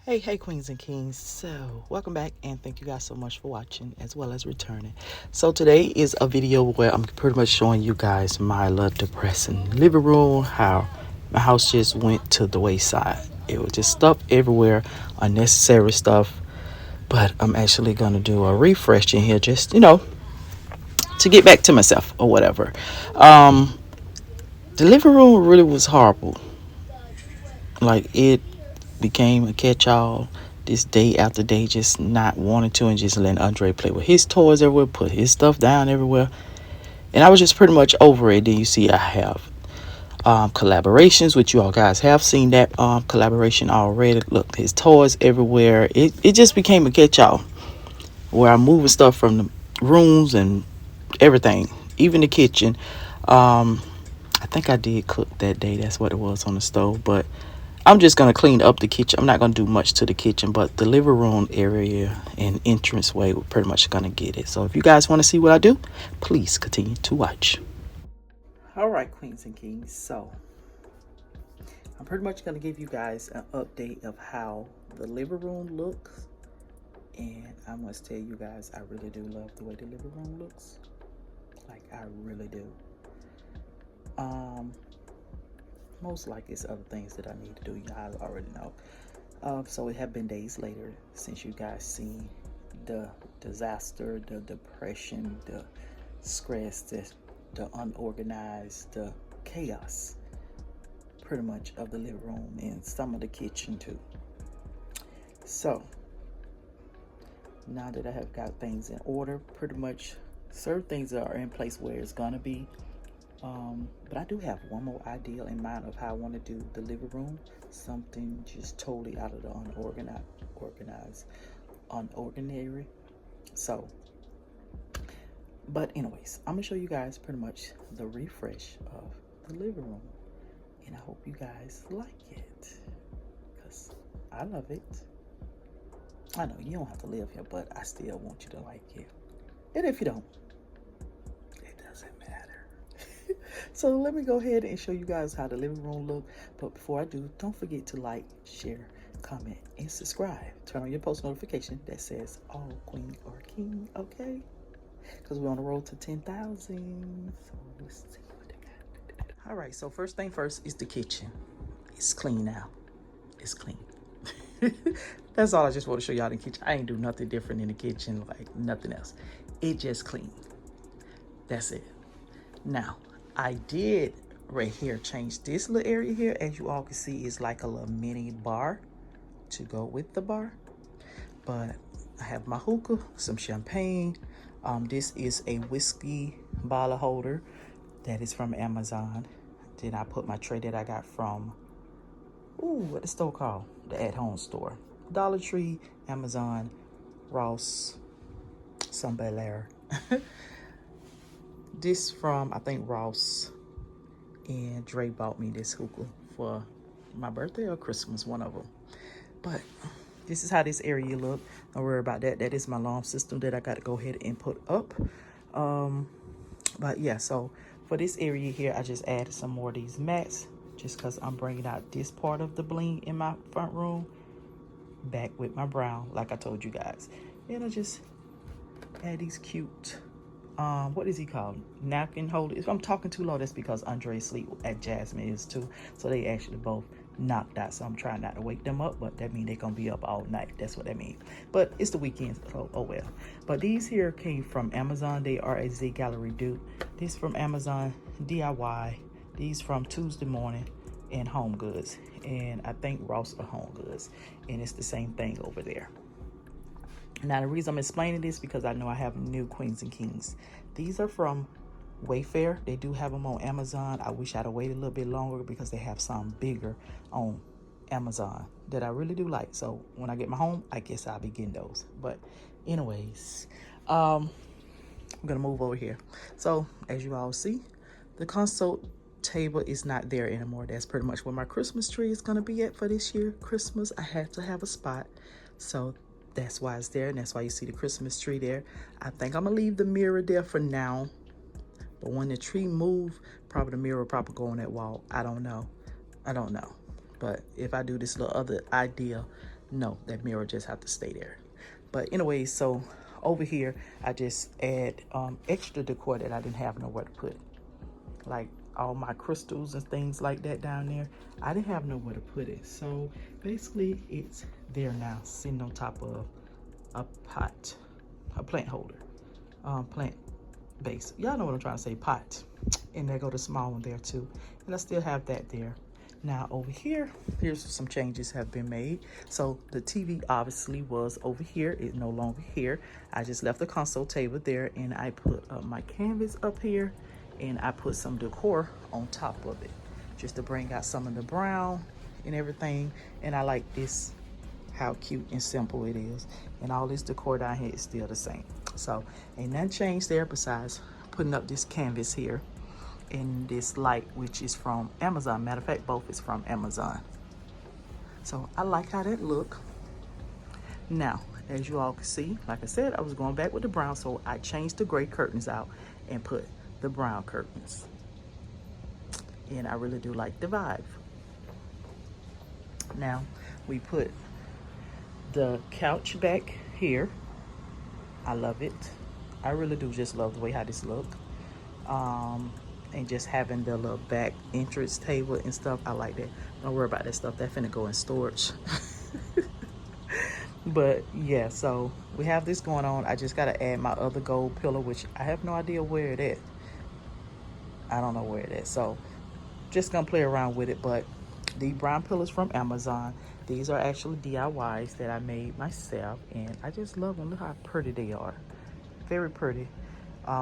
Hey, queens and kings. So, welcome back and thank you guys so much for watching as well as returning. So, today is a video where I'm pretty much showing you guys my little depressing living room, how my house just went to the wayside. It was just stuff everywhere, unnecessary stuff. But I'm actually going to do a refresh in here just, to get back to myself or whatever. Um, the living room really was horrible. Like, it became a catch-all this day after day, just not wanting to and just letting Andre play with his toys everywhere, put his stuff down everywhere. And I was just pretty much over it. Then you see I have collaborations, which you all guys have seen that collaboration already. Look, his toys everywhere. It just became a catch-all where I'm moving stuff from the rooms and everything, even the kitchen. Um, I think I did cook that day. That's what it was on the stove. But I'm just going to clean up the kitchen. I'm not going to do much to the kitchen, but the living room area and entranceway, we're pretty much going to get it. So if you guys want to see what I do, please continue to watch. All right, queens and kings. So I'm pretty much going to give you guys an update of how the living room looks. And I must tell you guys, I really do love the way the living room looks. Like, I really do. Most likely it's other things that I need to do. Y'all already know. So it have been days later since you guys seen the disaster, the depression, the stress, the unorganized, the chaos, pretty much of the living room and some of the kitchen too. So now that I have got things in order, pretty much certain things are in place where it's gonna be. But I do have one more idea in mind of how I want to do the living room. Something just totally out of the unordinary. So, but anyways, I'm gonna show you guys pretty much the refresh of the living room, and I hope you guys like it, cause I love it. I know you don't have to live here, but I still want you to like it. And if you don't, it doesn't matter. So let me go ahead and show you guys how the living room look. But before I do, don't forget to like, share, comment, and subscribe. Turn on your post notification that says all queen or king, okay? Because we're on the road to 10,000. So let's see what they got. All right, so first thing first is the kitchen. It's clean now. It's clean. That's all I just want to show y'all in the kitchen. I ain't do nothing different in the kitchen, like nothing else. It just clean. That's it. Now, I did right here change this little area here. As you all can see, is like a little mini bar to go with the bar. But I have my hookah, some champagne. This is a whiskey bottle holder that is from Amazon. Then I put my tray that I got from, what the store called? The at-home store. Dollar Tree, Amazon, Ross, some Bel Air. This from, I think, Ross. And Dre bought me this hookah for my birthday or Christmas, one of them. But this is how this area look. Don't worry about that. That is my alarm system that I got to go ahead and put up. But yeah, so for this area here, I just added some more of these mats just because I'm bringing out this part of the bling in my front room back with my brown, like I told you guys. And I just add these cute what is he called? Napkin holder. If I'm talking too low, that's because Andre sleep at Jasmine is too. So they actually both knocked out. So I'm trying not to wake them up, but that means they're gonna be up all night. That's what that means. But it's the weekend, so oh well. But these here came from Amazon. They are a Z Gallery dupe. This from Amazon DIY. These from Tuesday Morning and Home Goods. And I think Ross are Home Goods. And it's the same thing over there. Now, the reason I'm explaining this because I know I have new queens and kings. These are from Wayfair. They do have them on Amazon. I wish I'd have waited a little bit longer because they have some bigger on Amazon that I really do like. So when I get my home, I guess I'll be getting those. But anyways, I'm going to move over here. So as you all see, the console table is not there anymore. That's pretty much where my Christmas tree is going to be at for this year. Christmas, I had to have a spot. So that's why it's there, and that's why you see the Christmas tree there. I think I'm gonna leave the mirror there for now, but when the tree move, probably the mirror will probably go on that wall. I don't know, but if I do this little other idea, No, that mirror just have to stay there. But anyway, so over here, I just add extra decor that I didn't have nowhere to put. Like all my crystals and things like that down there. I didn't have nowhere to put it. So basically it's there now, sitting on top of a pot, a plant holder, plant base. Y'all know what I'm trying to say, pot. And there go the small one there too. And I still have that there. Now over here, here's some changes have been made. So the TV obviously was over here. It's no longer here. I just left the console table there and I put my canvas up here and I put some decor on top of it just to bring out some of the brown and everything. And I like this, how cute and simple it is. And all this decor down here is still the same. So ain't nothing changed there besides putting up this canvas here and this light, which is from Amazon. Matter of fact, both is from Amazon. So I like how that look. Now, as you all can see, like I said, I was going back with the brown, so I changed the gray curtains out and put the brown curtains. And I really do like the vibe. Now, we put the couch back here. I love it. I really do just love the way how this look. And just having the little back entrance table and stuff, I like that. Don't worry about that stuff, that finna go in storage. But yeah, so we have this going on. I just gotta add my other gold pillow, which I have no idea where it is. I don't know where it is, so just gonna play around with it. But the brown pillows from Amazon, these are actually DIYs that I made myself, and I just love them. Look how pretty they are, very pretty.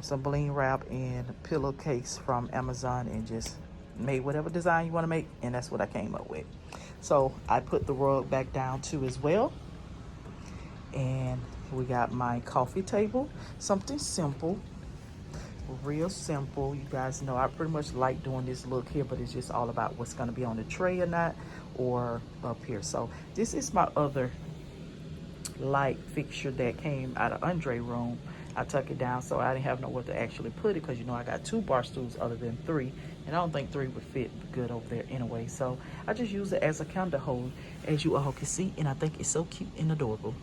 Some bling wrap and pillowcase from Amazon, and just made whatever design you want to make, and that's what I came up with. So I put the rug back down too as well, and we got my coffee table, something simple, real simple. You guys know I pretty much like doing this look here, but it's just all about what's going to be on the tray or not, or up here. So this is my other light fixture that came out of Andre room. I tuck it down so I didn't have nowhere to actually put it, because you know I got 2 bar stools other than 3, and I don't think 3 would fit good over there anyway. So I just use it as a candle holder, as you all can see, and I think it's so cute and adorable.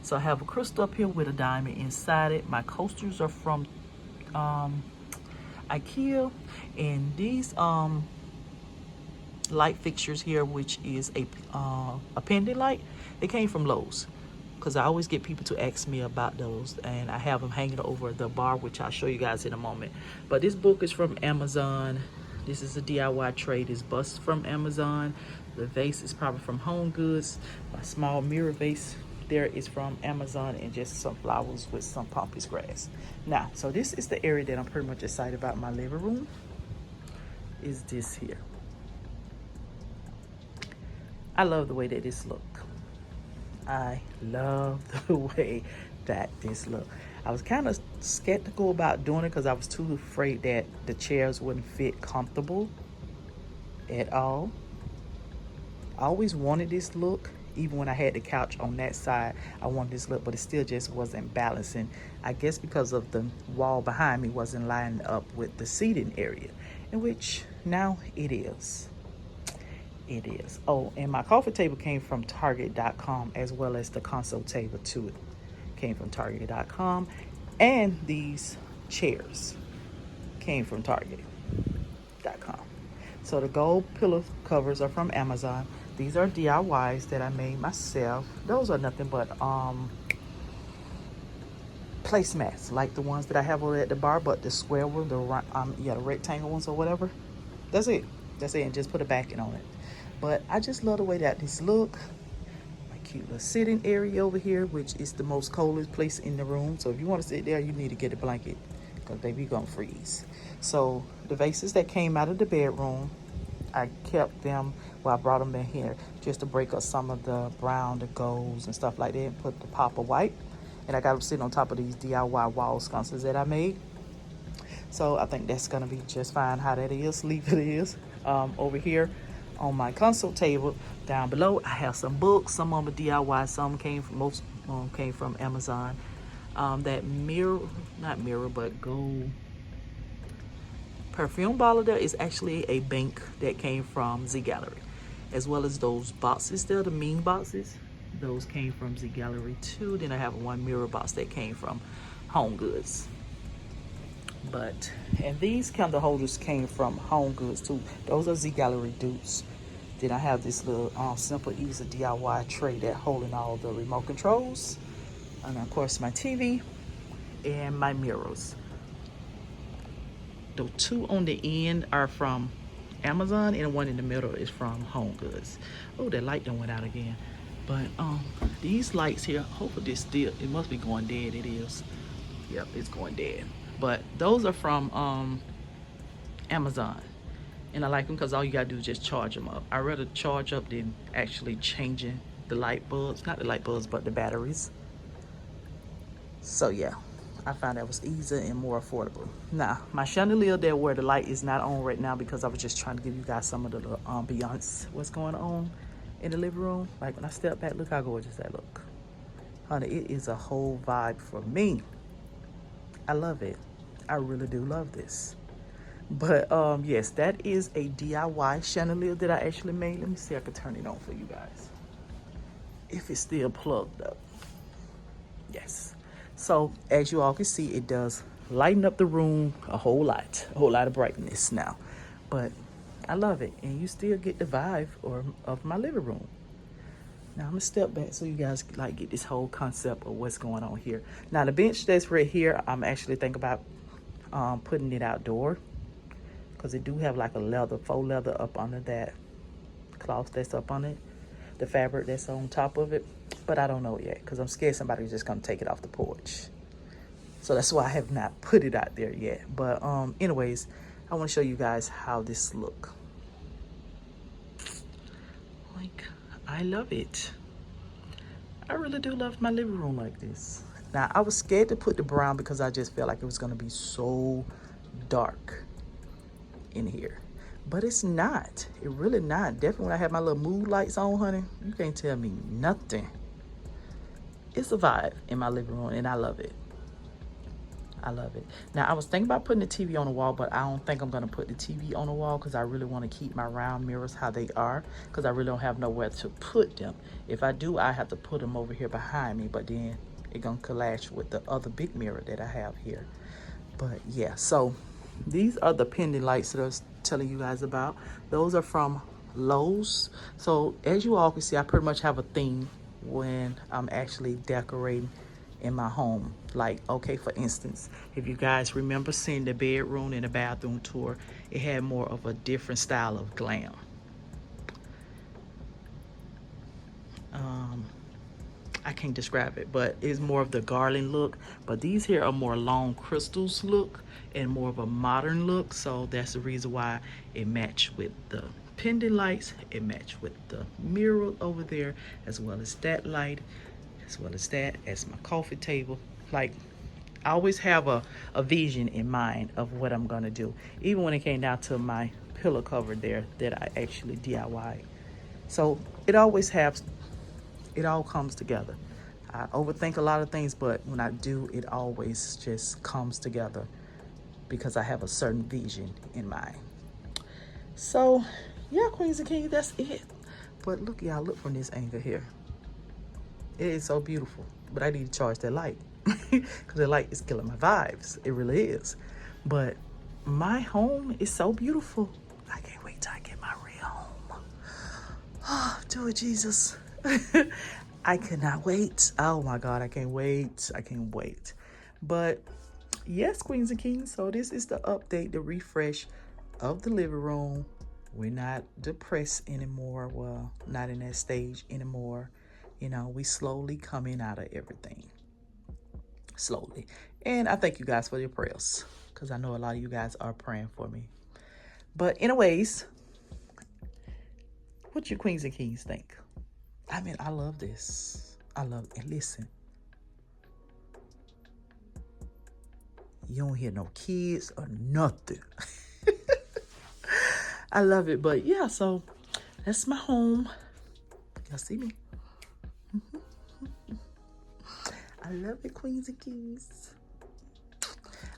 So I have a crystal up here with a diamond inside it. My coasters are from IKEA, and these light fixtures here, which is a pendant light, they came from Lowe's, because I always get people to ask me about those, and I have them hanging over the bar, which I'll show you guys in a moment. But this book is from Amazon. This is a DIY tray. This bust from Amazon. The vase is probably from Home Goods. My small mirror vase there is from Amazon, and just some flowers with some pampas grass. Now, so this is the area that I'm pretty much excited about. My living room is this here. I love the way that this look. I love the way that this look. I was kind of skeptical about doing it because I was too afraid that the chairs wouldn't fit comfortable at all. I always wanted this look. Even when I had the couch on that side, I wanted this look, but it still just wasn't balancing. I guess because of the wall behind me wasn't lining up with the seating area, in which now it is. It is. Oh, and my coffee table came from Target.com, as well as the console table too. It came from Target.com, and these chairs came from Target.com. So the gold pillow covers are from Amazon. These are DIYs that I made myself. Those are nothing but placemats, like the ones that I have over at the bar, but the square one, the rectangle ones or whatever. That's it. That's it. And just put a backing on it. But I just love the way that this look. My cute little sitting area over here, which is the most coldest place in the room. So if you want to sit there, you need to get a blanket, because baby, you're gonna freeze. So the vases that came out of the bedroom, I kept them. Well, I brought them in here just to break up some of the brown, the golds and stuff like that, and put the pop of white. And I got them sitting on top of these DIY wall sconces that I made. So I think that's gonna be just fine how that is. Leave it is. Over here on my console table down below, I have some books. Some of them are DIY, some came from, most came from Amazon. That mirror, not mirror, but gold perfume bottle there is actually a bank that came from Z Gallery, as well as those boxes there, the mean boxes. those came from Z Gallery too. Then I have one mirror box that came from Home Goods. But, and these candle holders came from Home Goods too. Those are Z Gallery dupes. Then I have this little simple, easy DIY tray that holding all the remote controls. And of course my TV and my mirrors. The two on the end are from Amazon, and the one in the middle is from Home Goods. Oh, that light done went out again. But these lights here, hopefully this still, it must be going dead. It is. Yep, it's going dead. But those are from Amazon, and I like them because all you gotta do is just charge them up. I rather charge up than actually changing the light bulbs, not the light bulbs, but the batteries. So yeah, I found that was easier and more affordable. Now, my chandelier there where the light is not on right now because I was just trying to give you guys some of the ambiance, what's going on in the living room. Like when I step back, look how gorgeous that look. Honey, it is a whole vibe for me. I love it. I really do love this. But yes, that is a DIY chandelier that I actually made. Let me see if I can turn it on for you guys. If it's still plugged up. Yes. So as you all can see, it does lighten up the room a whole lot of brightness now. But I love it, and you still get the vibe of my living room. Now I'm gonna step back so you guys like get this whole concept of what's going on here. Now the bench that's right here, I'm actually thinking about putting it outdoor because it do have like a leather, faux leather up under that cloth that's up on it, the fabric that's on top of it. But I don't know yet because I'm scared somebody's just gonna take it off the porch. So that's why I have not put it out there yet. But anyways, I want to show you guys how this look. Like, I love it. I really do love my living room like this. Now I was scared to put the brown because I just felt like it was gonna be so dark in here. But it's not. It really not. Definitely when I have my little mood lights on, honey, you can't tell me nothing. It's a vibe in my living room, and I love it. I love it. Now, I was thinking about putting the TV on the wall, but I don't think I'm going to put the TV on the wall because I really want to keep my round mirrors how they are because I really don't have nowhere to put them. If I do, I have to put them over here behind me, but then it's going to clash with the other big mirror that I have here. But yeah, so these are the pendant lights that I was telling you guys about. Those are from Lowe's. So as you all can see, I pretty much have a theme when I'm actually decorating in my home. Like, okay, for instance, if you guys remember seeing the bedroom and the bathroom tour, it had more of a different style of glam. I can't describe it, but it's more of the garland look. But these here are more long crystals look and more of a modern look. So that's the reason why it matched with the pendant lights. It matched with the mirror over there, as well as that light, as well as that, as my coffee table. Like, I always have a vision in mind of what I'm gonna do. Even when it came down to my pillow cover there that I actually DIY. So it always has, it all comes together. I overthink a lot of things, but when I do, it always just comes together because I have a certain vision in mind. So yeah, Queens and Kings, that's it. But look, y'all, look from this angle here. It is so beautiful, but I need to charge that light because the light is killing my vibes. It really is. But my home is so beautiful. I can't wait till I get my real home. Oh, do it, Jesus. I cannot wait. Oh my God, I can't wait. I can't wait. But yes, Queens and Kings, so this is the update, the refresh of the living room. We're not depressed anymore. Well, not in that stage anymore. You know, we slowly coming out of everything. Slowly. And I thank you guys for your prayers because I know a lot of you guys are praying for me. But anyways, what you Queens and Kings think? I mean, I love this. I love it. And listen, you don't hear no kids or nothing. I love it. But yeah, so that's my home. Y'all see me? I love it, Queens and Kings.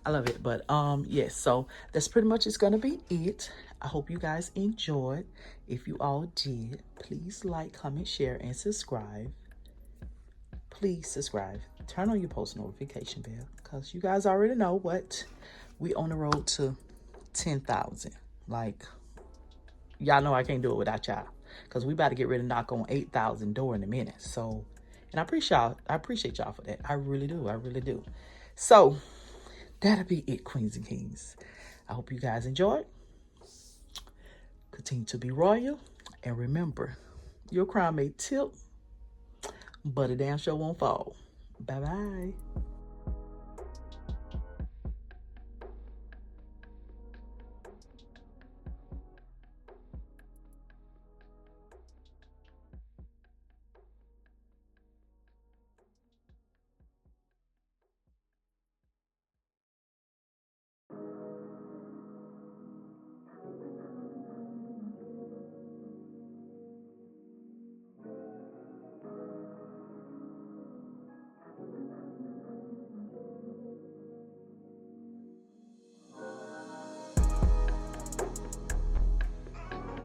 I love it. But yes, so that's pretty much it's gonna be it. I hope you guys enjoyed. If you all did, please like, comment, share, and subscribe. please subscribe. Turn on your post notification bell, because you guys already know what. We on the road to 10,000. Like, y'all know I can't do it without y'all, because we about to get ready to knock on 8,000 door in a minute. So, and I appreciate y'all for that. I really do. I really do. So that'll be it, queens and kings. I hope you guys enjoyed. Continue to be royal, and remember, your crown may tilt, but a damn sure won't fall. Bye bye.